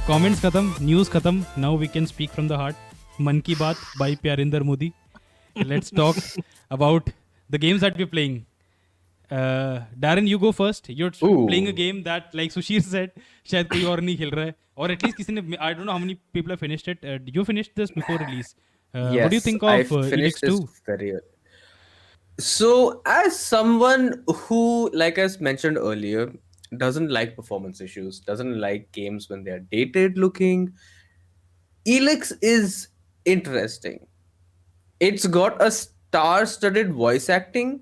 Comments khatam, news khatam. Now we can speak from the heart. Man Ki Baat by Pyarinder Modi. Let's talk about the games that we're playing. Darren, you go first. You're playing a Ooh, game that, like Sushir said, शायद कोई और नहीं खेल रहा है. Or at least किसी ने, I don't know how many people have finished it. You finished this before release. What do you yes, think I of finished Elex this 2? very early. So, as someone who, like I mentioned earlier, doesn't like performance issues, doesn't like games when they're dated looking, Elex is interesting. It's got a star-studded voice acting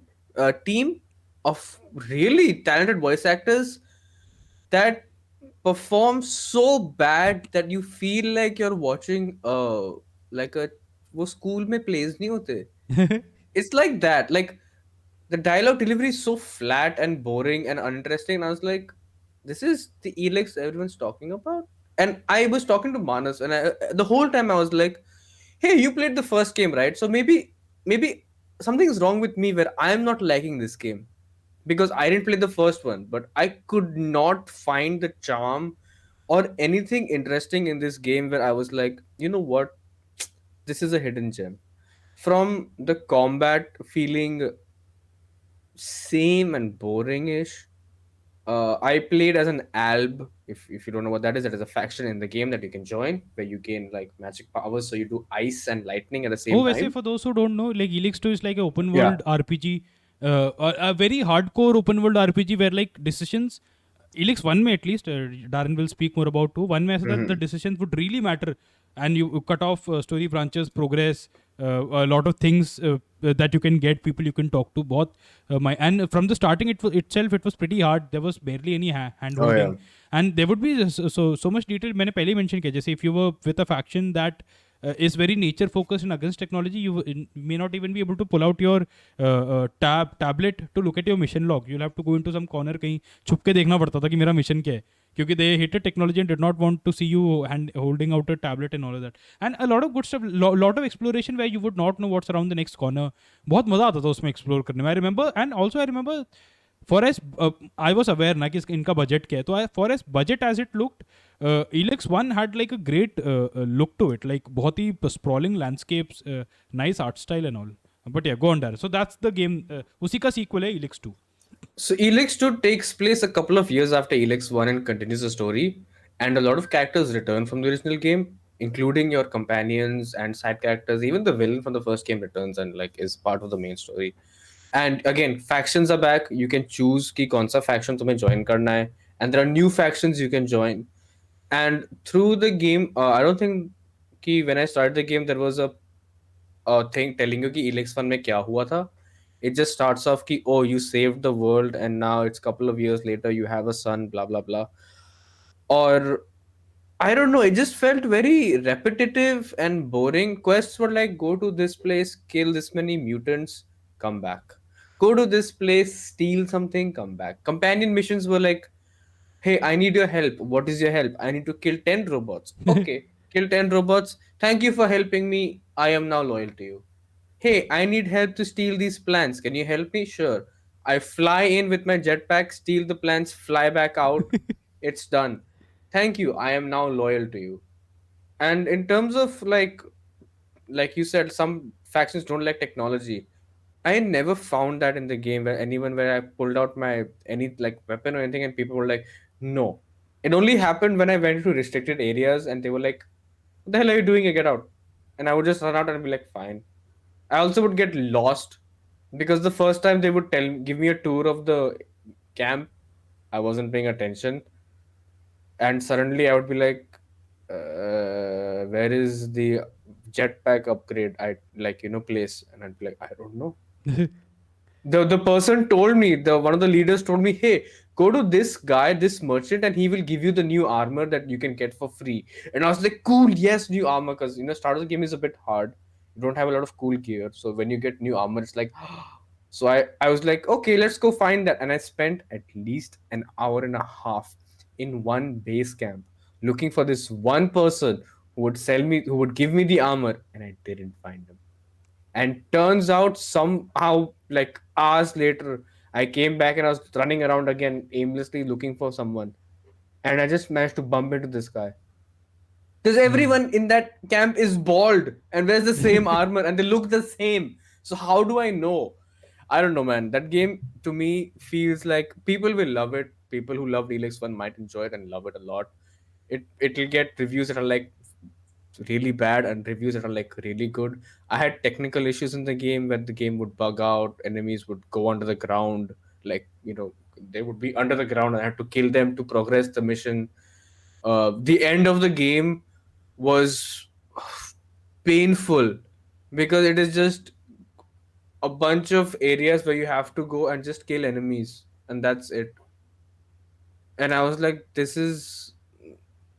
team of really talented voice actors that perform so bad that you feel like you're watching like a वो school में plays नहीं होते. It's like that. Like the dialogue delivery is so flat and boring and uninteresting. And I was like, this is the Elex everyone's talking about. And I was talking to Manas, and the whole time I was like, hey, you played the first game, right? So maybe something is wrong with me where I'm not liking this game because I didn't play the first one, but I could not find the charm or anything interesting in this game where I was like, you know what? This is a hidden gem. From the combat feeling same and boring-ish. I played as an alb. If you don't know what that is a faction in the game that you can join where you gain like magic powers. So you do ice and lightning at the Oh, same वैसे time. for those who don't know, like Elix 2 is like an open Yeah. world RPG, a very hardcore open world RPG where like decisions, Elix 1 में at least, Darren will speak more about 2, 1 में ऐसा था the Hmm. decisions would really matter and you cut off story branches, progress, a lot of things that you can get, people you can talk to, बहुत and from the starting itself it was pretty hard, there was barely any hand Oh yeah. holding and there would be so much detail. मैंने पहले ही mention किया जैसे if you were with a faction that is very nature focused and against technology, you may not even be able to pull out your tablet to look at your mission log. You'll have to go into some corner कहीं छुप के देखना पड़ता था कि मेरा mission क्या है, क्योंकि they hated technology and did not want to see you hand holding out a tablet and all of that. And a lot of good stuff, lot of exploration where you would not know what's around the next corner. बहुत मजा आता था उसमें explore करने में. I remember, and also I remember for as I was aware ना कि इनका budget क्या है, तो for as budget as it looked, Elex 1 had like a great look to it, like बहुत ही sprawling landscapes, nice art style and all. But yeah, go on there. So that's the game. उसी का sequel है Elex 2. So Elex 2 takes place a couple of years after Elex 1 and continues the story, and a lot of characters return from the original game, including your companions and side characters. Even the villain from the first game returns and like is part of the main story. And again, factions are back. You can choose ki kaun sa faction tumhe join karna hai, and there are new factions you can join. And through the game, I don't think कि when I started the game there was a thing telling you कि Elex 1 में क्या हुआ था. It just starts off कि oh you saved the world and now it's couple of years later you have a son blah blah blah. Or I don't know, it just felt very repetitive and boring. Quests were like go to this place, kill this many mutants, come back. Go to this place, steal something, come back. Companion missions were like hey, I need your help. What is your help? I need to kill 10 robots. Okay, kill 10 robots. Thank you for helping me. I am now loyal to you. Hey, I need help to steal these plants. Can you help me? Sure. I fly in with my jetpack, steal the plants, fly back out. It's done. Thank you. I am now loyal to you. And in terms of like you said, some factions don't like technology. I never found that in the game where I pulled out my any like weapon or anything and people were like, no. It only happened when I went to restricted areas and they were like, what the hell are you doing? Get out. And I would just run out and be like, fine. I also would get lost because the first time they would give me a tour of the camp, I wasn't paying attention. And suddenly I would be like, where is the jetpack upgrade I place? And I'd be like, I don't know. The person told me, the one of the leaders told me, hey, go to this guy, this merchant, and he will give you the new armor that you can get for free. And I was like, cool, yes, new armor, because start of the game is a bit hard. You don't have a lot of cool gear. So when you get new armor, it's like so I was like, okay, let's go find that. And I spent at least an hour and a half in one base camp looking for this one person who would give me the armor, and I didn't find him. And turns out somehow like hours later I came back and I was running around again aimlessly looking for someone, and I just managed to bump into this guy. Because Yeah. everyone in that camp is bald and wears the same armor and they look the same. So how do I know? I don't know, man. That game to me feels like people will love it. People who loved Elex One might enjoy it and love it a lot. It'll get reviews that are like really bad and reviews that are like really good. I had technical issues in the game where the game would bug out, enemies would go under the ground, like they would be under the ground and I had to kill them to progress the mission. The end of the game was painful because it is just a bunch of areas where you have to go and just kill enemies and that's it. And I was like, this is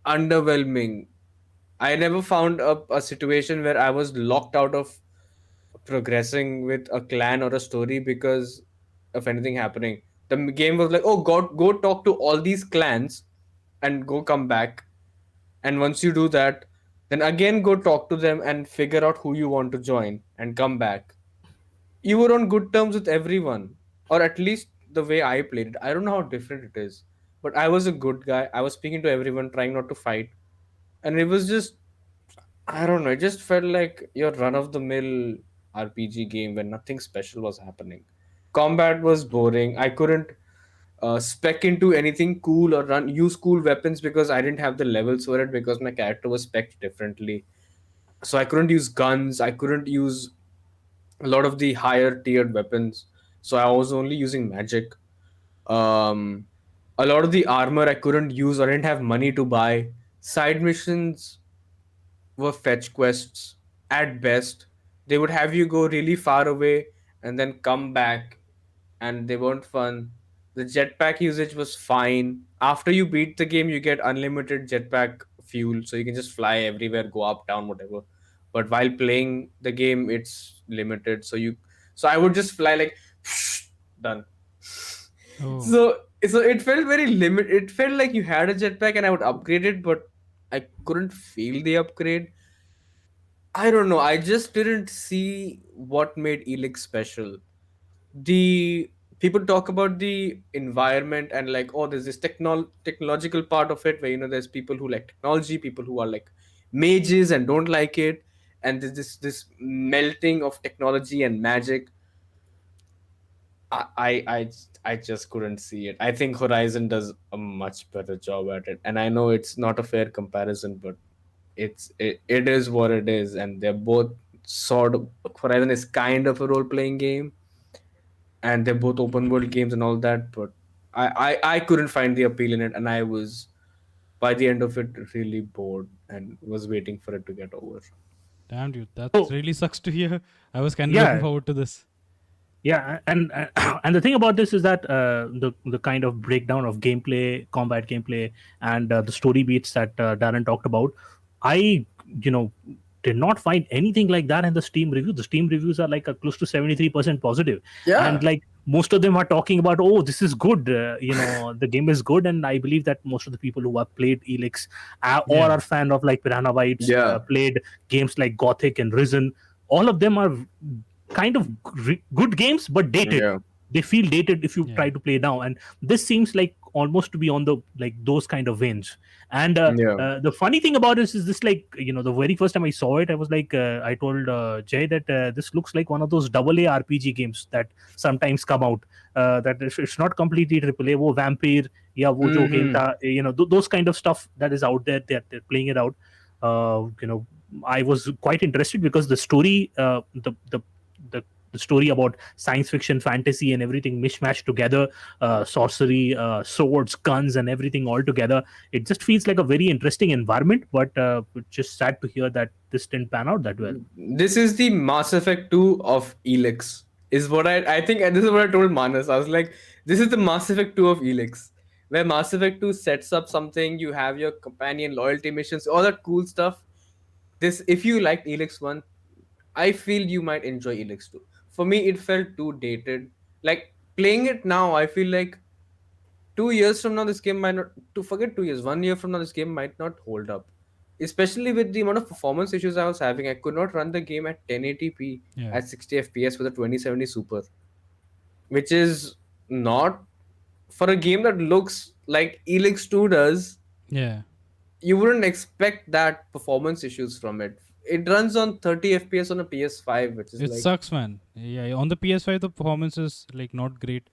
underwhelming. I never found a situation where I was locked out of progressing with a clan or a story because of anything happening. The game was like, oh god, go talk to all these clans and go come back. And once you do that, then again go talk to them and figure out who you want to join and come back. You were on good terms with everyone, or at least the way I played it. I don't know how different it is, but I was a good guy. I was speaking to everyone, trying not to fight, and it was just, I don't know. It just felt like your run of the mill RPG game where nothing special was happening. Combat was boring. I couldn't spec into anything cool or run use cool weapons because I didn't have the levels for it because my character was spec differently. So I couldn't use guns. I couldn't use a lot of the higher tiered weapons. So I was only using magic. Um, a lot of the armor I couldn't use or I didn't have money to buy. Side missions were fetch quests at best. They would have you go really far away and then come back, and they weren't fun. The jetpack usage was fine. After you beat the game, you get unlimited jetpack fuel, so you can just fly everywhere, go up, down, whatever. But while playing the game, it's limited. So I would just fly like done. Oh, So it felt very limit. It felt like you had a jetpack, and I would upgrade it, but I couldn't feel the upgrade. I don't know. I just didn't see what made Elix special. The people talk about the environment and like, oh, there's this technological part of it where there's people who like technology, people who are like mages and don't like it, and there's this melting of technology and magic. I just couldn't see it. I think Horizon does a much better job at it, and I know it's not a fair comparison, but it is what it is, and they're both sort of. Horizon is kind of a role playing game, and they're both open world games and all that, but I couldn't find the appeal in it, and I was by the end of it really bored and was waiting for it to get over. damn, dude. That So really sucks to hear. I was kind of looking yeah, forward to this. yeah, and and the thing about this is that the kind of breakdown of gameplay, combat gameplay, and the story beats that Darren talked about, I you know did not find anything like that in the Steam review. The Steam reviews are like close to 73% positive, and Yeah, like most of them are talking about, oh, this is good. The game is good, and I believe that most of the people who have played Elix or Yeah. are fan of like Piranha Bytes, yeah, played games like Gothic and Risen. All of them are kind of good games but dated. yeah, They feel dated if you Yeah. try to play now, and this seems like almost to be on the like those kind of veins. And yeah, the funny thing about this is this, like, the very first time I saw it, I was like, I told Jay that this looks like one of those double A RPG games that sometimes come out, that it's not completely triple A. वो vampire या वो जो game mm-hmm. था, those kind of stuff that is out there, that they're playing it out. I was quite interested because the story, the the story about science fiction, fantasy, and everything mishmashed together, sorcery, swords, guns, and everything all together. It just feels like a very interesting environment, but it's just sad to hear that this didn't pan out that well. This is the Mass Effect 2 of Elix, is what I think, and this is what I told Manas. I was like, this is the Mass Effect 2 of Elix, where Mass Effect 2 sets up something, you have your companion loyalty missions, all that cool stuff. This, if you liked Elix 1, I feel you might enjoy Elix 2. For me, it felt too dated. Like playing it now, I feel like 2 years from now, this game might not. To forget 2 years, 1 year from now, this game might not hold up. Especially with the amount of performance issues I was having, I could not run the game at 1080p Yeah. at 60 FPS with a 2070 Super, which is not for a game that looks like Elix 2 does. Yeah. you wouldn't expect that performance issues from it. It runs on 30 FPS on a PS5, which is It like, sucks, man. Yeah, on the PS5 the performance is like not great.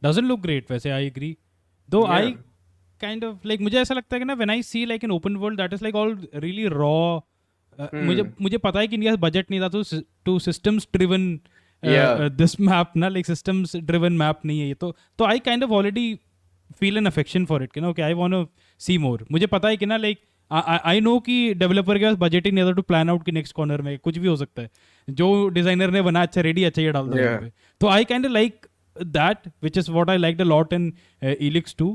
Doesn't look great वैसे, I agree. Though yeah. I kind of like, मुझे ऐसा लगता है कि ना, when I see like an open world that is like all really raw, मुझे Hmm. मुझे पता है कि इनके पास बजट नहीं था to systems driven Yeah. this map ना, like systems driven map नहीं है ये, तो I kind of already feel an affection for it कि ना, okay, I want to see more. मुझे पता है कि ना, like आई नो कि डेवलपर के पास बजट ही नहीं था टू प्लान आउट कि नेक्स्ट कॉर्नर में कुछ भी हो सकता है, जो डिजाइनर ने बना अच्छा रेडी, अच्छा ये डाल दो यहाँ Yeah. पे. तो I kind like that, which is what I liked a lot in Elix 2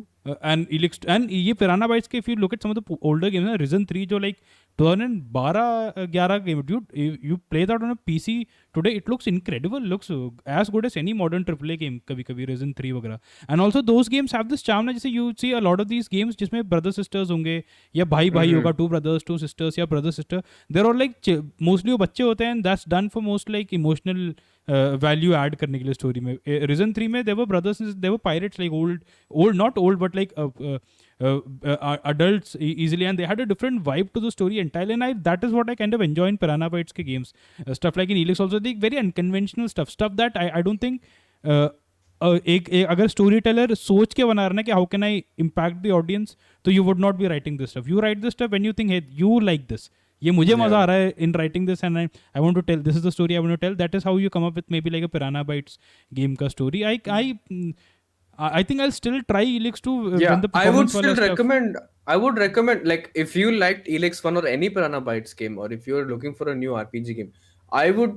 and ये पिराना बाइट्स के, if you look at some of the older games ना, Risen 3 जो like 2012-11 game, dude, you play that on a PC today, it looks incredible, looks as good as any modern AAA game कभी कभी Risen 3 वगैरह. And also those games have this charm ना, जैसे you see a lot of these games जिसमें brother sisters होंगे या भाई भाई होगा, two brothers two sisters या brother sister, they're all like mostly वो बच्चे होते हैं, and that's done for most like emotional value add करने के लिए स्टोरी में. Risen 3 में there were brothers, there were pirates, like old not old but like adults easily, and they had a different vibe to the story entirely, and that is what I kind of enjoy in Piranha Bytes ke games. Stuff like in Elix also, the very unconventional stuff that I don't think एक अगर story teller सोच के बना रहा ना कि how can I impact the audience, तो you would not be writing this stuff. You write this stuff when you think hey you like this, ये मुझे मजा आ रहा है in writing this, and I want to tell, this is the story I want to tell. That is how you come up with maybe like a piranha bites game का story. I think I'll still try Elix 2 Yeah, when the I would performance wala still stuff. recommend. I would recommend, like, if you liked Elex 1 or any Piranha Bytes game, or if you're looking for a new RPG game, I would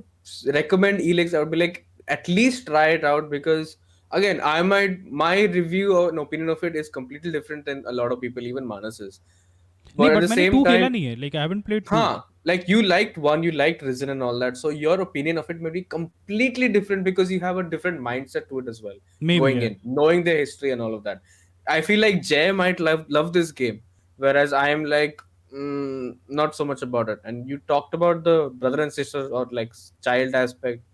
recommend Elex. I would be like, at least try it out, because again, my review or an opinion of it is completely different than a lot of people, even Manas's. नहीं, But at but the मैंने same 2 खेला time, नहीं है, like I haven't played 2. huh, like you liked one, you liked Risen and all that, so your opinion of it may be completely different because you have a different mindset to it as well. Maybe, Going yeah. in, knowing the history and all of that, I feel like Jay might love this game, whereas I am like, not so much about it. And you talked about the brother and sister or like child aspect.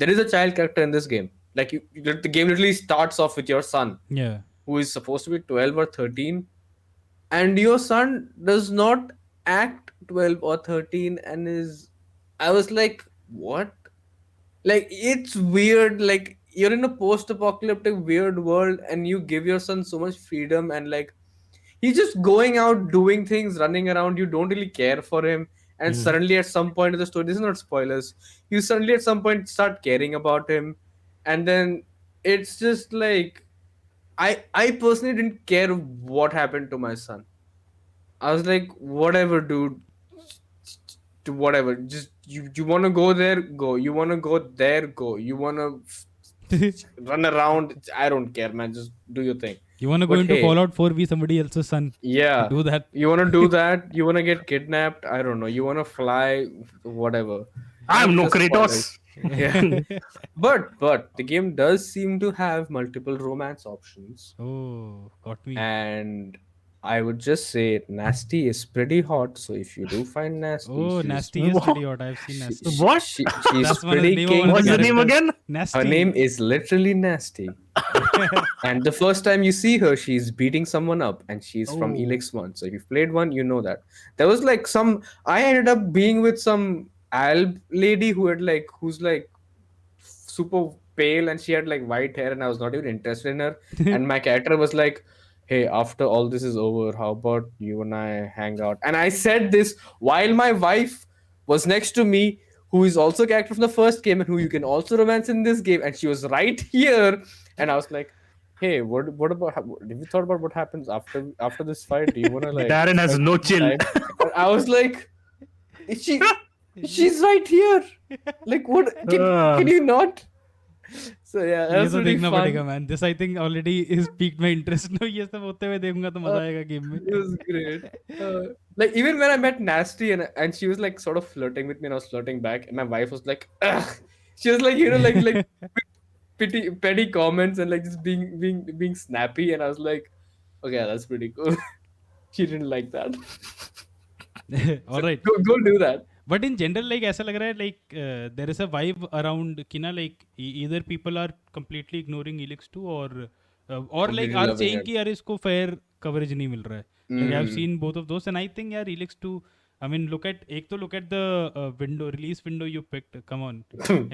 There is a child character in this game. Like the game literally starts off with your son, Yeah. who is supposed to be 12 or 13, and your son does not act 12 or 13 and is, I was like, what? Like, it's weird. Like, you're in a post-apocalyptic weird world and you give your son so much freedom, and like, he's just going out doing things, running around, you don't really care for him, and suddenly at some point in the story, this is not spoilers, you suddenly at some point start caring about him, and then it's just like, I personally didn't care what happened to my son. I was like, whatever, dude. Whatever. Just you want to go there, go. You want to go there, go. You want to run around. I don't care, man. Just do your thing. You want to go But into hey, Fallout 4, be somebody else's son. yeah. Do that. You want to do that? You want to get kidnapped? I don't know. You want to fly? Whatever. I'm no The spoilers. Kratos. Yeah. But the game does seem to have multiple romance options, Oh, got me. and I would just say Nasty is pretty hot. So if you do find Nasty, Oh, she's Nasty is pretty hot. I've seen she, Nasty. What? she's That's one of the pretty name of one of What's the the name characters. again? Nasty. Her name is literally Nasty. And the first time you see her, she's beating someone up, and she's from Oh. Elex 1. So if you've played 1, you know that. There was like I ended up being with some alb lady who's like super pale, and she had like white hair, and I was not even interested in her. And my character was like, hey, after all this is over, how about you and I hang out? And I said this while my wife was next to me, who is also a character from the first game and who you can also romance in this game, and she was right here. And I was like, hey, what about, have you thought about what happens after this fight? Do you want to like Darren has spend no some chill. time? And I was like, she's right here. Like, what? Can you not? So yeah, that ये was तो really देखना fun. पड़ेगा, man. This I think already is piqued my interest. No, ये सब होते हुए देखूंगा तो मजा आएगा गेम में. It was great. Like, even when I met Nasty, and she was like sort of flirting with me, and I was flirting back, and my wife was like, ugh. She was like, like petty comments and like just being snappy, and I was like, okay, that's pretty cool. She didn't like that. All So right. go do that. But in general, like ऐसा लग रहा है like there is a vibe around कि ना, like either people are completely ignoring Elix 2 or like Completely are loving saying it. कि यार इसको fair coverage नहीं मिल रहा है. Like I've Mm. seen both of those, and I think yeah, Relix 2. I mean, look at the window release window you picked. Come on,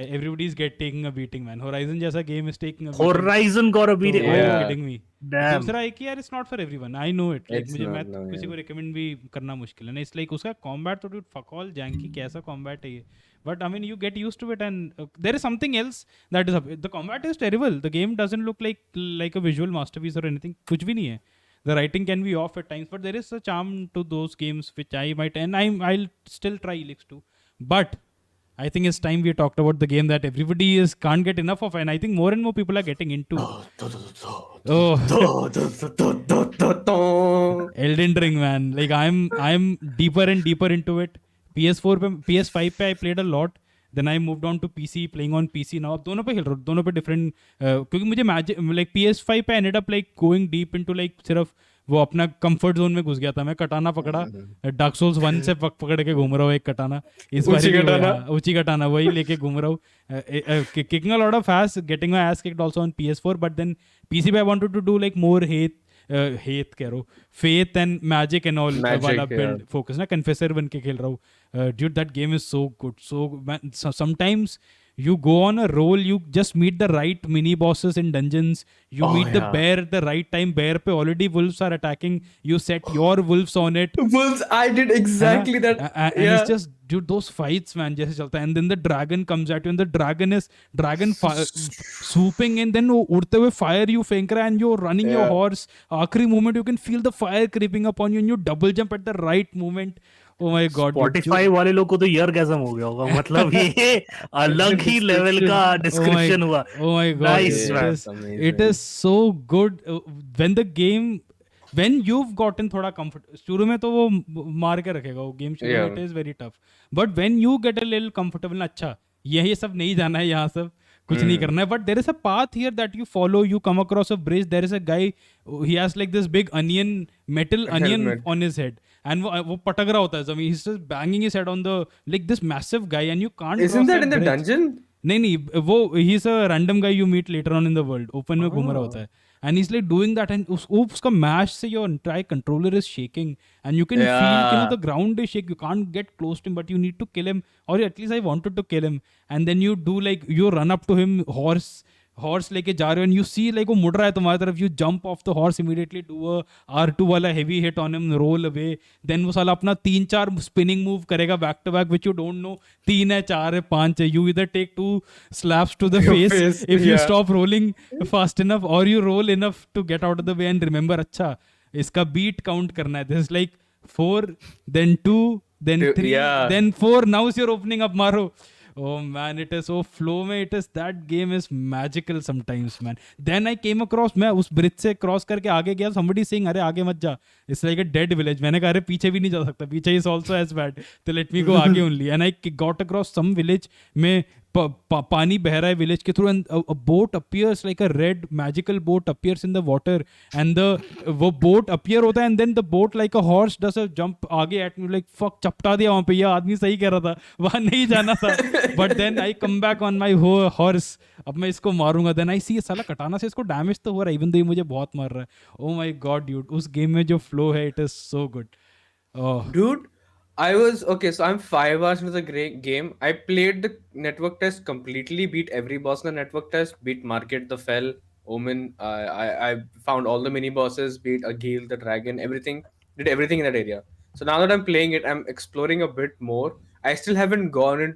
everybody's taking a beating, man. Horizon जैसा game is taking a beating. Horizon got a तो beating. are you Oh, Yeah, kidding me? damn. दूसरा है कि यार it's not for everyone. I know it. Like it's मुझे not, मैं no, किसी yeah. को recommend भी करना मुश्किल है ना. It's like उसका combat तो dude fuck all janky कैसा combat है ये. But I mean you get used to it, and there is something else that is up. The combat is terrible. The game doesn't look like a visual masterpiece or anything. कुछ भी नहीं है. The writing can be off at times, but there is a charm to those games which I might, and I'll still try Elix 2. But I think it's time we talked about the game that everybody is can't get enough of, and I think more and more people are getting into. Oh, Elden Ring, man. Like I'm deeper and deeper into it. PS4 पे PS5 पे I played a lot. Then I moved on to PC, playing on PC now. अब दोनों पे खेल रहा हूँ, दोनों पे different. क्योंकि मुझे like PS5 पे ended up like going deep into like सिर्फ वो अपना कंफर्ट जोन में घुस गया था. मैं कटाना पकड़ा, डार्क सोल्स 1 से पकड़ के घूम रहा हूँ एक कटाना. इस बार ऊंची भी कटाना. ऊंची कटाना वही लेके घूम रहा हूँ. Kicking a lot of ass, getting my ass kicked also on PS4, but then PC पे I wanted to do like more hate कह रहा हूँ, faith and magic and all Magic, वाला yeah. build focus ना. Confessor बन के खेल रहा हूँ. Dude, that game is so good. So man, sometimes you go on a roll, you just meet the right mini bosses in dungeons, you meet the yeah. bear at the right time. Bear pe already wolves are attacking, you set your wolves on it. Wolves, I did exactly that. And Yeah. it's just dude, those fights, man, जैसे चलता है. And then the dragon comes at you, and the dragon swooping in, then वो उड़ते हुए fire you फेंक रहा है, and you're running your Yeah. horse. आखिरी moment you can feel the fire creeping upon you, and you double jump at the right moment. Oh my god, dude. Spotify वाले लोग को तो ईयरगैज़म हो गया होगा. मतलब ये अलग ही लेवल का डिस्क्रिप्शन हुआ. Oh my god, Nice, dude, man. it is so good when the game, when you've gotten थोड़ा comfort. शुरू में तो वो मार के रखेगा वो गेम शुरू में. Yeah. It is very tough, but when you get a little comfortable ना, अच्छा यही सब नहीं जाना है, यहाँ सब कुछ नहीं करना है. But there is a path here that you follow. You come across a bridge. There is a guy. He has like this big metal onion Helmet. on his head, and वो पटक रहा होता है जमीन. He's just banging his head on the like this massive guy, and you can't. Isn't cross that in the bridge. dungeon? नहीं वो he's a random guy you meet later on in the world. Open में घूम रहा होता है, and he's like doing that, and उसका mash से your entire controller is shaking, and you can feel कि the ground is shake. You can't get close to him, but you need to kill him, or at least I wanted to kill him. And then you do like you run up to him, horse लेके जा रहे हो, and you see like वो मुड़ रहा है तुम्हारी तरफ. You jump off the horse immediately, do a R2 वाला heavy hit on him, roll away. Then वो साला अपना 3-4 spinning move करेगा back to back, which you don't know 3 है 4 है 5 है. You either take 2 slaps to the face if you stop rolling fast enough, or you roll enough to get out of the way and remember अच्छा इसका beat count करना है. This is like 4, then 2, then 3, Yeah. then 4. Now is your opening up, मारो. Oh man, it is so flow में. It is that game is magical sometimes, man. Then I came across, मैं उस bridge से cross करके आगे गया. Somebody saying अरे आगे मत जा, it's like a dead village. मैंने कहा अरे पीछे भी नहीं जा सकता, पीछे is also as bad, तो let me go आगे only. And I got across some village में पानी बह रहा है विलेज के through, and a boat appears like a red magical boat appears in the water, and वो boat appear होता है, and then the boat like a horse does a jump आगे at me, like fuck चपटा दिया वहाँ पे. ये आदमी सही कह रहा था, वहाँ नहीं जाना था. but then I come back on my horse, अब मैं इसको मारूंगा. then I see साला कटाना से इसको डैमेज तो हो रहा है, even though ये मुझे बहुत मार रहा है. oh my god dude, उस गेम में जो फ्लो है, it is so good. oh Dude, I was okay. So I'm 5 hours into the game. I played the network test completely, beat every boss in the network test, beat Market the Fell, Omen. I found all the mini bosses, beat Agil the Dragon, everything. Did everything in that area. So now that I'm playing it, I'm exploring a bit more. I still haven't gone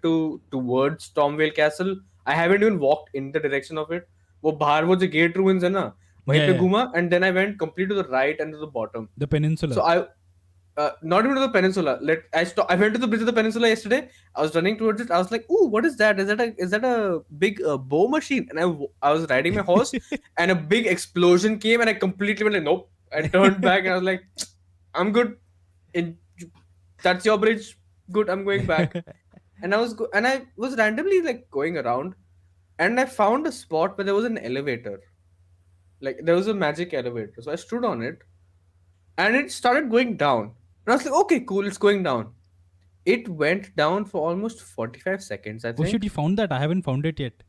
towards Stormvale Castle. I haven't even walked in the direction of it. वो बाहर वो जो gate ruins है ना, वहीं पे घूमा, and then I went completely to the right and to the bottom. the peninsula. So not even to the peninsula. I went to the bridge of the peninsula yesterday. I was running towards it. I was like, "Ooh, what is that? Is that a big bow machine?" And I was riding my horse, and a big explosion came, and I completely went like, "Nope." I turned back, and I was like, "I'm good. That's your bridge. Good. I'm going back." And I was randomly like going around, and I found a spot where there was an elevator. Like there was a magic elevator. So I stood on it, and it started going down. And I was like, okay, cool, it's going down. It went down for almost 45 seconds, I oh think. shit, you found that? I haven't found it yet.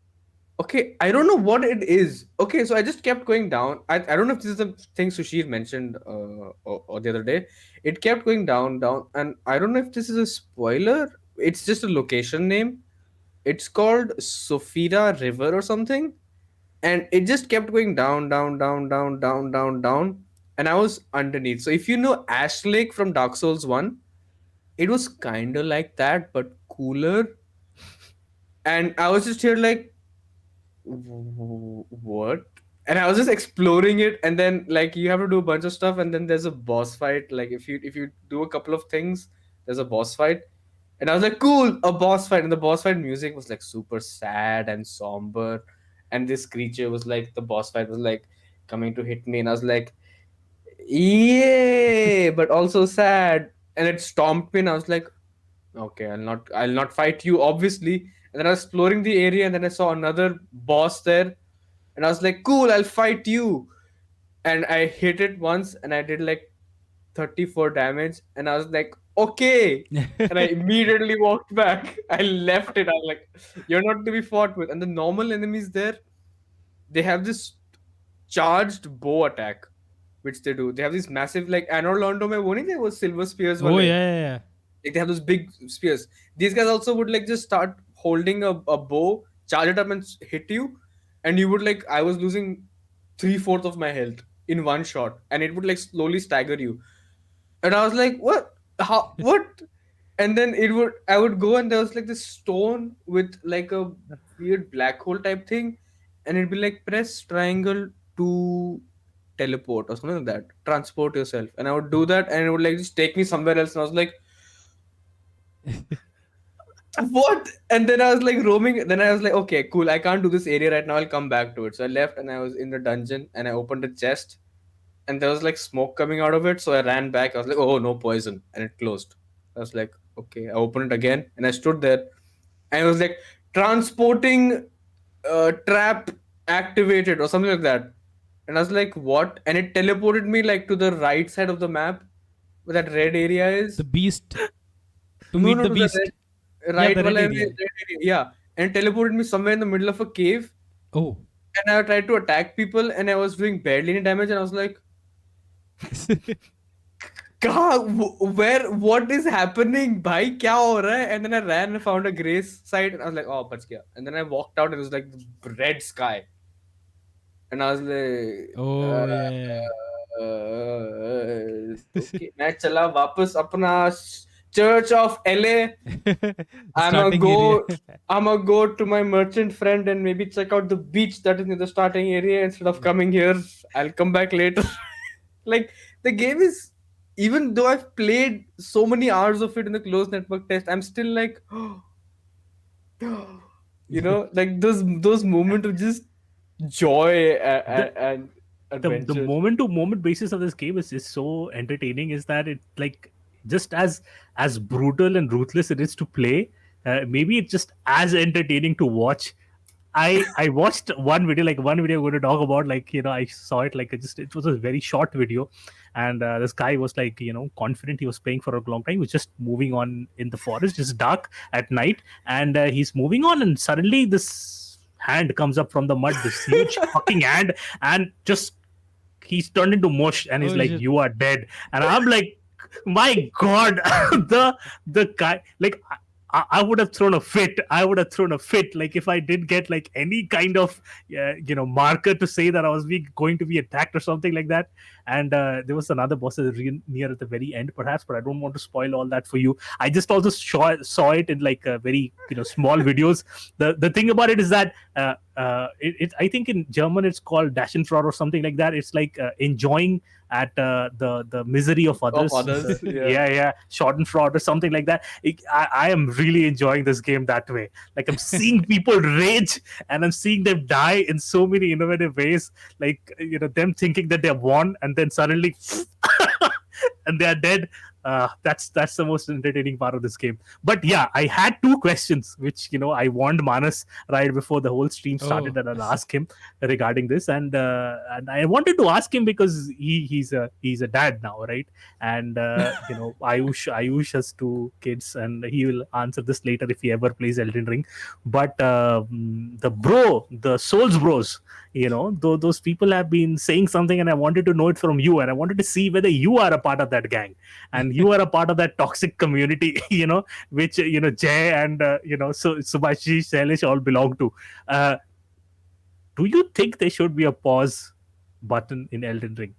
Okay, I don't know what it is. Okay, so I just kept going down. I don't know if this is the thing Sushir mentioned or the other day. It kept going down, down, and I don't know if this is a spoiler. It's just a location name. It's called Sofira River or something, and it just kept going down, down, down, down, down, down, down, and I was underneath. So if you know Ash Lake from Dark Souls One, it was kind of like that but cooler. And I was just here like, what? And I was just exploring it, and then like you have to do a bunch of stuff, and then there's a boss fight. Like if you do a couple of things, there's a boss fight. And I was like, cool, a boss fight. And the boss fight music was like super sad and somber, and this creature was like, the boss fight was like coming to hit me, and I was like, yeah, but also sad. And it stomped me, and I was like, okay, I'll not fight you, obviously. And then I was exploring the area, and then I saw another boss there, and I was like, cool, I'll fight you. And I hit it once, and I did like 34 damage, and I was like, okay. And I immediately walked back. I left it. I was like, you're not to be fought with. And the normal enemies there, they have this charged bow attack, which they do. They have these massive, like, Anor Londo mein wo nahi the, wo silver spears Oh wale. yeah, yeah, yeah. Like they have those big spears. These guys also would like just start holding a bow, charge it up, and hit you. And you would like, I was losing 3/4 of my health in one shot, and it would like slowly stagger you. And I was like, what? How? What? And then I would go, and there was like this stone with like a weird black hole type thing, and it'd be like, press triangle to teleport or something like that, transport yourself. And I would do that, and it would like just take me somewhere else. And I was like, what? And then I was like roaming. Then I was like, okay, cool. I can't do this area right now. I'll come back to it. So I left, and I was in the dungeon, and I opened a chest, and there was like smoke coming out of it. So I ran back. I was like, oh, no poison. And it closed. I was like, okay. I opened it again, and I stood there, and it was like, transporting trap activated or something like that. And I was like, what? And it teleported me like to the right side of the map where that red area is. The beast to No, meet no, the to the beast. Yeah, right the red wala area. red area. Yeah. And teleported me somewhere in the middle of a cave. Oh. And I tried to attack people, and I was doing barely any damage. And I was like, where, what is happening? Bhai, kya ho raha hai? And then I ran and found a gray side, and I was like, oh, bach gaya. And then I walked out, and it was like red sky. And I was like, Oh yeah. okay. मैं चला वापस अपना Church of LA. I'm gonna Starting area. go. I'm gonna go to my merchant friend and maybe check out the beach that is in the starting area instead of coming here. I'll come back later. Like the game is, even though I've played so many hours of it in the closed network test, I'm still like, like those moments of just joy and The adventure. moment to moment basis of this game is so entertaining, is that it like just as brutal and ruthless it is to play, maybe it's just as entertaining to watch. I watched one video, like one video I'm going to talk about, like, I saw it, like, it was a very short video. And this guy was like, confident. He was playing for a long time. He was just moving on in the forest, just dark at night. And he's moving on, and suddenly this hand comes up from the mud, this huge fucking hand, and just he's turned into mush, and he's Oh, like, shit. you are dead. And I'm like, my god. The guy, like, I would have thrown a fit. I would have thrown a fit, like, if I did get like any kind of marker to say that I was going to be attacked or something like that. And there was another boss near at the very end, perhaps, but I don't want to spoil all that for you. I just also saw it in like very small videos. The thing about it is that I think in German it's called Dashenfreude or something like that. It's like enjoying at the misery of others. others, Yeah, Schadenfreude or something like that. I am really enjoying this game that way. Like, I'm seeing people rage, and I'm seeing them die in so many innovative ways. Like, them thinking that they have won, and then suddenly and they are dead. That's the most entertaining part of this game. But yeah, I had two questions which I warned Manas right before the whole stream started Oh. that I'll ask him regarding this, and I wanted to ask him because he's a dad now, right? And Ayush has two kids, and he will answer this later if he ever plays Elden Ring. But the Souls Bros, those people have been saying something, and I wanted to know it from you, and I wanted to see whether you are a part of that gang and you are a part of that toxic community, which Jay and Subhashi Shailesh all belong to. Do you think there should be a pause button in Elden Ring?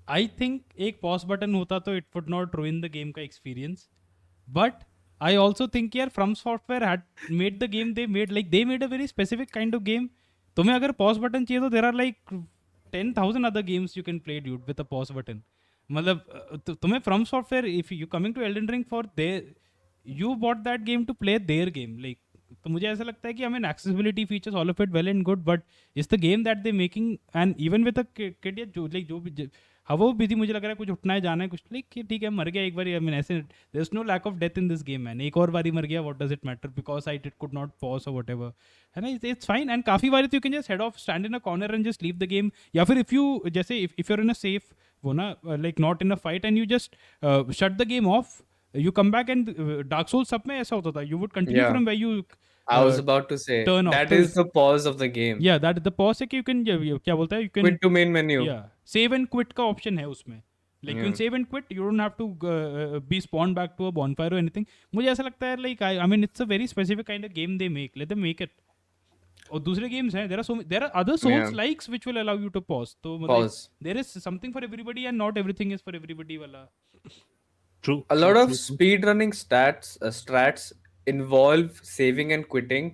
I think एक pause button होता तो it would not ruin the game का experience. But I also think यार From Software had made the game they made a very specific kind of game. तुम्हें अगर pause button चाहिए तो there are like 10,000 other games you can play, dude, with a pause button. मतलब तुम्हें From Software, if you coming to Elden Ring for their, you bought that game to play their game, like. तो मुझे ऐसा लगता है कि accessibility features, all of it well and good, but it's the game that they're making, and even with a kid या जो भी हवा भी मुझे लग रहा है कुछ उठना है जाना है कुछ, लाइक ठीक है मर गया एक बार, आई मीन ऐसे there is no lack of death in this game man, एक और बारी मर गया, what does it matter, because I could not pause और व्हाटएवर, है ना, इट्स फाइन. एंड काफ़ी बारी तो you can just head off, stand in a corner and just leave the game, या फिर इफ यू जैसे if you're in a safe वो ना, like not in a fight and you just shut the game of, you come back, and Dark Souls सब में ऐसा होता था, you would continue from where you I was about to say turn off. that is the pause of the game. Yeah, that the pause है कि you can क्या बोलता है, you can Quit to main menu. yeah, save and quit का option है उसमें, like you can save and quit, you don't have to be spawned back to a bonfire or anything. मुझे ऐसा लगता है like I mean it's a very specific kind of game they make, let them make it. और दूसरे games हैं, there are other Souls likes which will allow you to pause, तो Pause. there is something for everybody and not everything is for everybody वाला. True. A lot of speedrunning strats involve saving and quitting,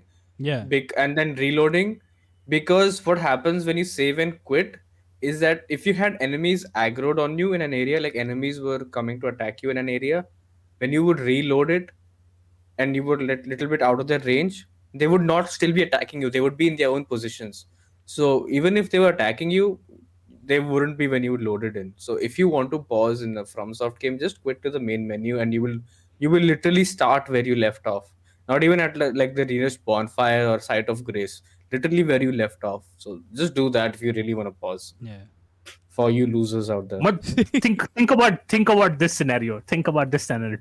Yeah. and then reloading, because what happens when you save and quit is that if you had enemies aggroed on you in an area, like enemies were coming to attack you in an area, when you would reload it and you would let little bit out of their range, they would not still be attacking you, they would be in their own positions. So even if they were attacking you, they wouldn't be when you load it in. So if you want to pause in the FromSoft game, just quit to the main menu and you will literally start where you left off. Not even at like the nearest bonfire or site of grace. Literally where you left off. So just do that if you really want to pause. Yeah. For you losers out there. But think about this scenario. Think about this scenario.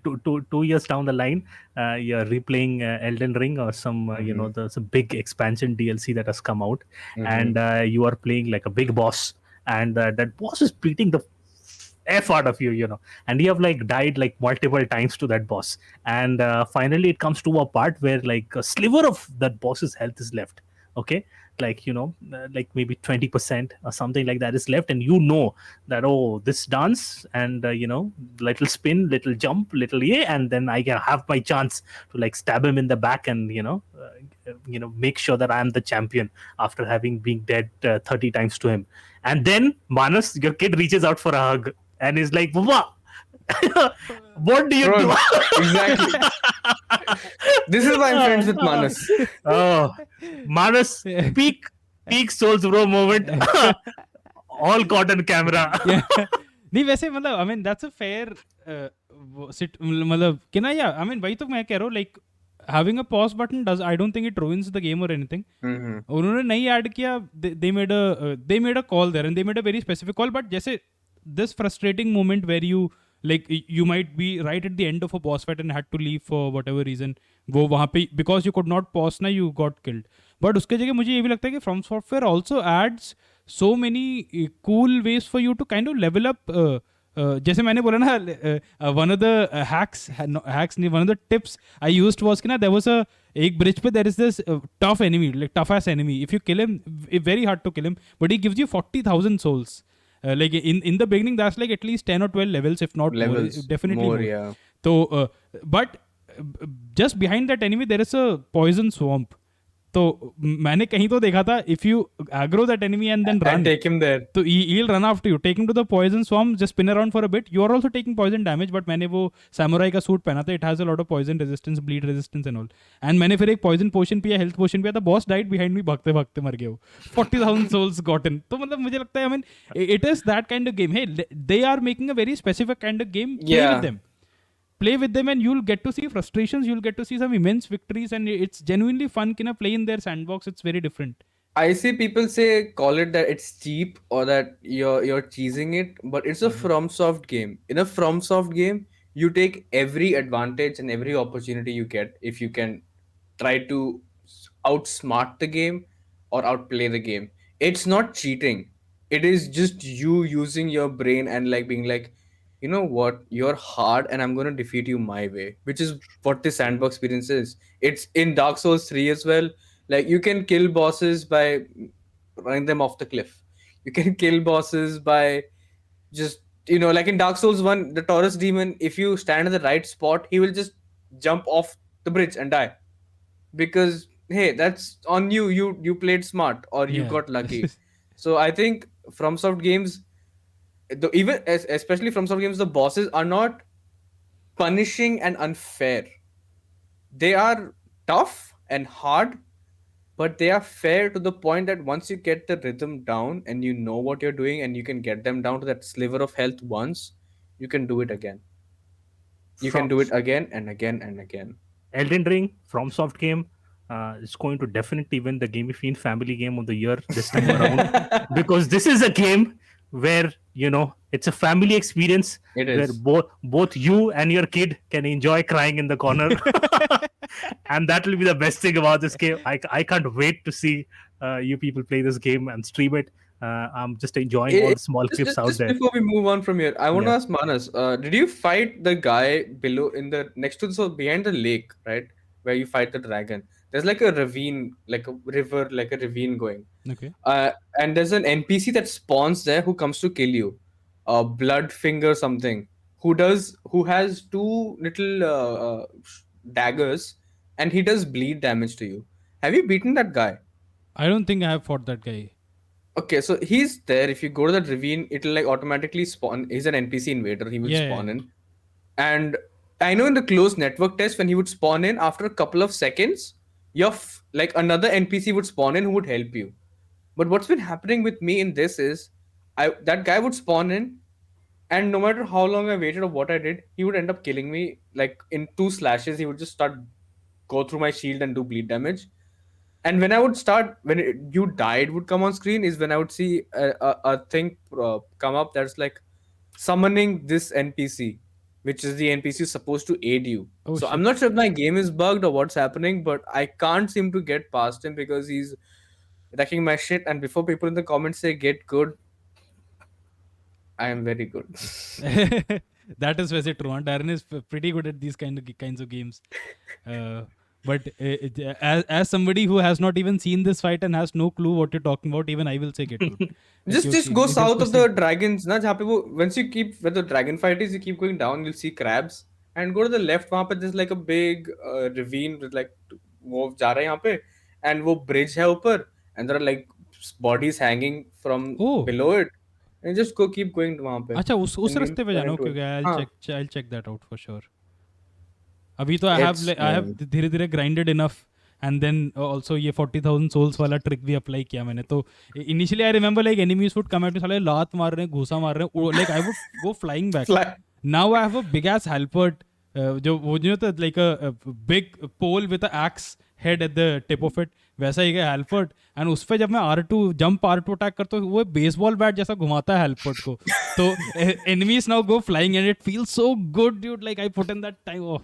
Two years down the line, you're replaying Elden Ring or some there's a big expansion DLC that has come out, and you are playing like a big boss, and that boss is beating the F out of you, and you have like died like multiple times to that boss, and finally it comes to a part where like a sliver of that boss's health is left. Okay, like like maybe 20% or something like that is left, and that, oh, this dance and little spin, little jump, little and then I can have my chance to like stab him in the back and make sure that I am the champion after having been dead 30 times to him. And then Manas, your kid, reaches out for a hug and is like, Baba, what do you do? Exactly. This is why I'm friends with Manas. Oh, Manas, peak Souls Bro moment. All caught on camera. नहीं वैसे मतलब I mean that's a fair मतलब कि ना, yeah, I mean वही तो मैं कह रहा हूँ, like having a pause button I don't think it ruins the game or anything. उन्होंने नहीं ऐड किया, they made a call there and they made a very specific call, but जैसे this frustrating moment where you might be right at the end of a boss fight and had to leave for whatever reason, वो वहाँ पे because you could not pause ना, you got killed. But उसके जगह मुझे ये भी लगता है कि From Software also adds so many cool ways for you to kind of level up. जैसे मैंने बोला ना, one of the one of the tips I used was कि ना, there was एक bridge पे there is this tough enemy, like tough ass enemy. If you kill him, it's very hard to kill him, but he gives you 40,000 souls. Like in the beginning, that's like at least 10 or 12 levels, if not levels, more, definitely more. Yeah. So, but just behind that enemy, there is a poison swamp. तो मैंने कहीं तो देखा था, if you aggro that enemy and then And run, take him there. तो he'll run after you, take him to the poison swamp, just spin around for a bit. You are also taking poison damage, but मैंने वो samurai का suit पहना था, it has a lot of poison resistance, bleed resistance and all. And मैंने फिर एक poison potion पिया, health potion पिया था, boss died behind me, भागते भागते मर गया वो, 40,000 souls gotten. तो मतलब मुझे लगता है, I mean, it is that kind of game. Hey, they are making a very specific kind of game. Play with Yeah. them. Play with them and you'll get to see frustrations, you'll get to see some immense victories, and it's genuinely fun. Can play in their sandbox, it's very different. I see people say call it that it's cheap or that you're cheesing it, but it's a FromSoft game. In a FromSoft game, you take every advantage and every opportunity you get if you can try to outsmart the game or outplay the game. It's not cheating. It is just you using your brain and like being like, you know what, you're hard and I'm gonna defeat you my way, which is what the sandbox experience is. It's in Dark Souls 3 as well. Like you can kill bosses by running them off the cliff. You can kill bosses by just, like in Dark Souls 1, the Taurus demon, if you stand in the right spot, he will just jump off the bridge and die. Because hey, that's on you. You played smart or you Yeah. got lucky. So I think FromSoft games, especially FromSoft games, the bosses are not punishing and unfair. They are tough and hard, but they are fair to the point that once you get the rhythm down and you know what you're doing and you can get them down to that sliver of health once, you can do it again. You can From do it again and again and again. Elden Ring, FromSoft game, is going to definitely win the Game Fiend Family Game of the Year this time around, because this is a game where it's a family experience It where is. both you and your kid can enjoy crying in the corner, and that will be the best thing about this game. I can't wait to see you people play this game and stream it. I'm just enjoying all Eh, the small just, clips just, out just there. before we move on from here, I want to Yeah. ask Manas, did you fight the guy below in the next to so behind the lake, right? Where you fight the dragon. There's like a ravine, like a river, like a ravine going. Okay. And there's an NPC that spawns there who comes to kill you. Bloodfinger something. Who has two little daggers and he does bleed damage to you. Have you beaten that guy? I don't think I have fought that guy. Okay, so he's there. If you go to that ravine, it'll like automatically spawn. He's an NPC invader. He will Yeah, yeah. spawn in. And I know in the closed network test, when he would spawn in, after a couple of seconds, like another NPC would spawn in who would help you. But what's been happening with me in this is, that guy would spawn in, and no matter how long I waited or what I did, he would end up killing me. Like in 2 slashes, he would just go through my shield and do bleed damage. And when I would start, you died would come on screen, is when I would see a thing come up that's like summoning this NPC, which is the NPC supposed to aid you. Oh So I'm shit. not sure if my game is bugged or what's happening, but I can't seem to get past him because he's wrecking my shit. And before people in the comments say get good, I am very good. That is वैसे true. Darren is pretty good at these kinds of games. Uh, but as somebody who has not even seen this fight and has no clue what you're talking about, even I will say get good. Just go south of the dragons, na, jahan pe once you keep where the dragon fight is, you keep going down, you'll see crabs, and go to the left. वहाँ पे there's like a big ravine with like वो जा रहा है यहाँ पे, and वो bridge है ऊपर, and there are like bodies hanging from Oh. below it, and just keep going वहाँ पे. अच्छा उस And you'll रास्ते पे run जाना, into it. क्योंकि I'll check that out for sure. अभी तो I It's have धीरे-धीरे grinded enough, and then also ये 40,000 souls वाला trick भी apply किया मैंने. तो initially I remember like enemies would come at me, साले लात मार रहे हैं, घूसा मार रहे हैं, like I would go flying back. Now I have a big ass halberd, जो वो like a big pole with an axe head at the tip of it, वैसा ही है halberd, and उस पे जब मैं R2 jump R2 attack करता हूँ, वो baseball bat जैसा घुमाता है halberd को. तो enemies now go flying and it feels so good, dude. Like I put in that time. Oh,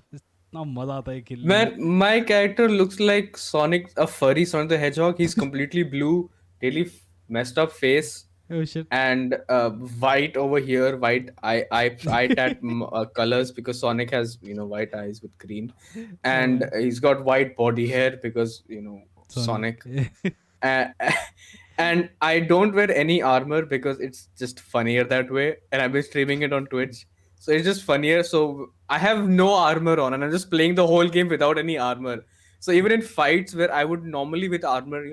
इतना मजा आता है kill. Man, my character looks like Sonic, a furry Sonic the Hedgehog. He's completely blue, really messed up face. Oh shit. And white over here, white eye tat colors because Sonic has white eyes with green, and he's got white body hair because Sonic. Uh, and I don't wear any armor because it's just funnier that way, and I've been streaming it on Twitch, so it's just funnier. So I have no armor on, and I'm just playing the whole game without any armor. So even in fights where I would normally with armor,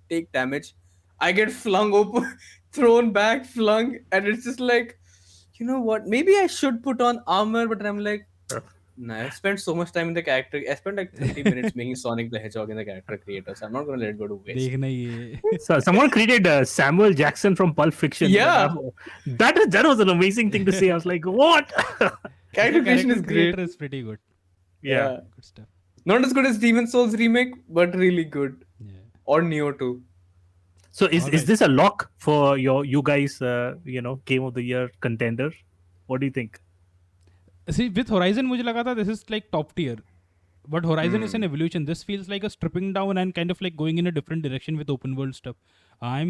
take damage, I get flung open, thrown back, flung, and it's just like, you know what? Maybe I should put on armor, but I'm like, nah, I've spent so much time in the character. I spent like 30 minutes making Sonic the Hedgehog in the character creator, so I'm not gonna let it go to waste. देखना ही है. So someone created Samuel Jackson from Pulp Fiction. Yeah. That was an amazing thing to say. I was like, what? Character creation Character is great. creator is pretty good. Yeah. Good stuff. Not as good as Demon Souls remake, but really good. Yeah. Or Neo 2. So is Alright. this a lock for you guys? Game of the Year contender. What do you think? See, with Horizon, मुझे लगा था this is like top tier. But Horizon is an evolution. This feels like a stripping down and kind of like going in a different direction with open world stuff. I'm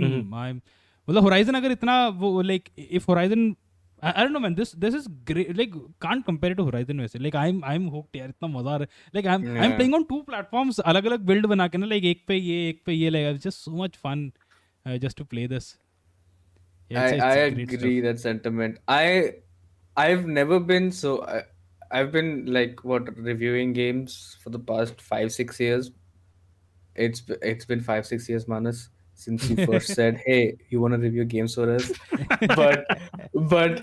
मतलब Horizon अगर इतना वो like if Horizon I don't know man, this is great, like can't compare it to Horizon वैसे, like I'm hooked यार, इतना मजा आ रहा है, like I'm Yeah. playing on 2 platforms, अलग अलग build बना के ना, like एक पे ये like it's just so much fun just to play this. Yeah, it's I great agree stuff. that sentiment. I've never been so I've been like reviewing games for the past 5-6 years. It's been 5-6 years, Manas, since you first said, "Hey, you want to review games for us?" but but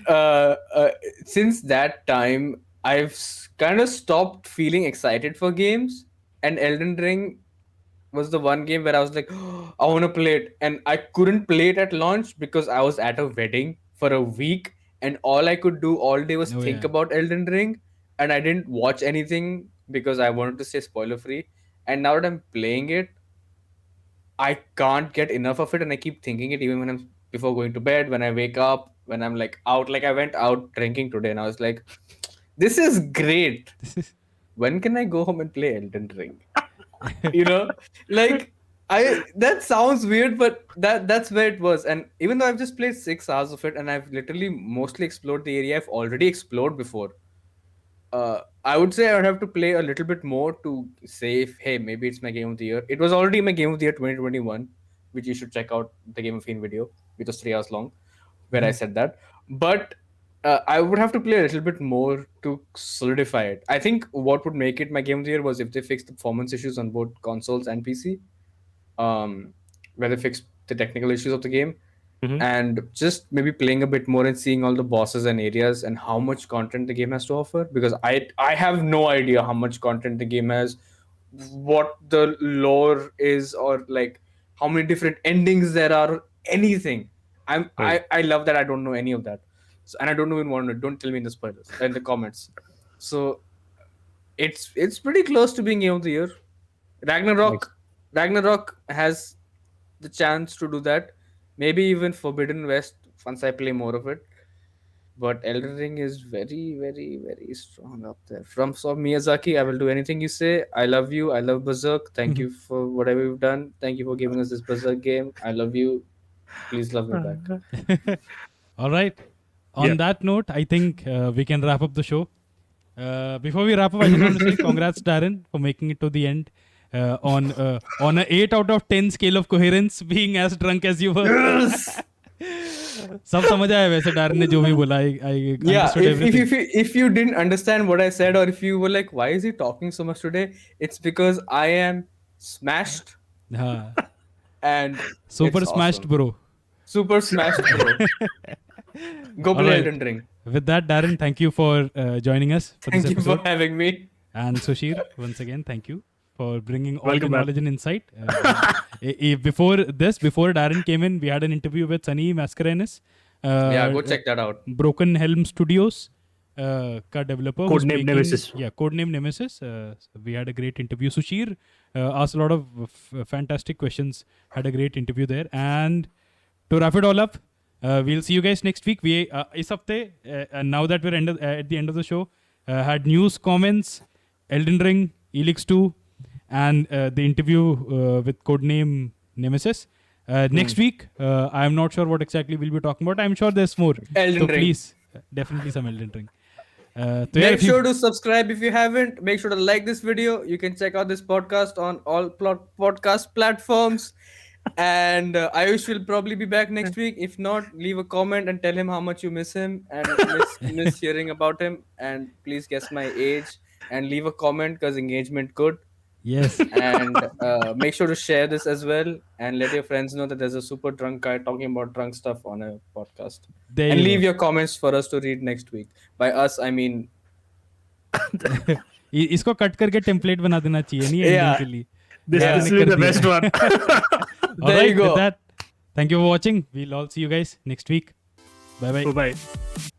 since that time, I've kind of stopped feeling excited for games, and Elden Ring was the one game where I was like, oh, I want to play it, and I couldn't play it at launch because I was at a wedding for a week, and all I could do all day was Oh, think yeah. about Elden Ring, and I didn't watch anything because I wanted to stay spoiler free. And now that I'm playing it, I can't get enough of it, and I keep thinking it even when I'm before going to bed, when I wake up, when I'm like out. Like I went out drinking today, and I was like, "This is great. When can I go home and play Elden Ring?" you know, like that sounds weird, but that's where it was. And even though I've just played 6 hours of it, and I've literally mostly explored the area I've already explored before, I would say I would have to play a little bit more to say if, hey, maybe it's my game of the year. It was already my game of the year 2021, which you should check out the Game of Fiend video, which was 3 hours long, where I said that. But I would have to play a little bit more to solidify it. I think what would make it my game of the year was if they fixed the performance issues on both consoles and PC, where they fixed the technical issues of the game, and just maybe playing a bit more and seeing all the bosses and areas and how much content the game has to offer, because I have no idea how much content the game has, what the lore is, or like how many different endings there are, anything. I love that I don't know any of that. So, and I don't even want to, don't tell me in the spoilers in the comments. So it's pretty close to being game of the year. Ragnarok has the chance to do that. Maybe even Forbidden West once I play more of it. But Elden Ring is very, very, very strong up there. From Miyazaki, I will do anything you say. I love you. I love Berserk. Thank you for whatever you've done. Thank you for giving us this Berserk game. I love you. Please love me back. All right. On that note, I think we can wrap up the show. Before we wrap up, I just want to say congrats, Darren, for making it to the end. On an 8 out of 10 scale of coherence, being as drunk as you were. Yes! सब समझ आया वैसे Darren ने जो भी बोला. I Yeah, understood everything. if you didn't understand what I said, or if you were like, why is he talking so much today? It's because I am smashed हाँ. and Super it's smashed, awesome. bro. Super smashed, bro. Go play Alright. Elden Ring. With that, Darren, thank you for joining us for Thank this you episode. for having me. And Sushir, once again, thank you for bringing all Welcome the back. knowledge and insight. Before Darren came in, we had an interview with Sunny Mascarenas. Yeah, go check that out. Broken Helm Studios ka developer. who's Codename making- Nemesis. Yeah, Codename Nemesis. We had a great interview. Sushir asked a lot of fantastic questions. Had a great interview there. And to wrap it all up, we'll see you guys next week. We is hafte, now that we're at the end of the show, had news, comments, Elden Ring, Elex 2, and the interview with Codename Nemesis. Next week, I'm not sure what exactly we'll be talking about. I'm sure there's more. Elden so Ring. please, definitely some Elden Ring. So yeah, Make if you- sure to subscribe if you haven't. Make sure to like this video. You can check out this podcast on all podcast platforms. And Ayush will probably be back next week. If not, leave a comment and tell him how much you miss him and miss hearing about him. And please guess my age and leave a comment because engagement good. Yes. And make sure to share this as well, and let your friends know that there's a super drunk guy talking about drunk stuff on a podcast. There And you leave go. your comments for us to read next week. By us, I mean, इसको cut करके template बना देना चाहिए नहीं ending yeah, के लिए. This Yeah. will be the best one. All There you right, go. with that, thank you for watching. We'll all see you guys next week. Bye bye. Bye bye.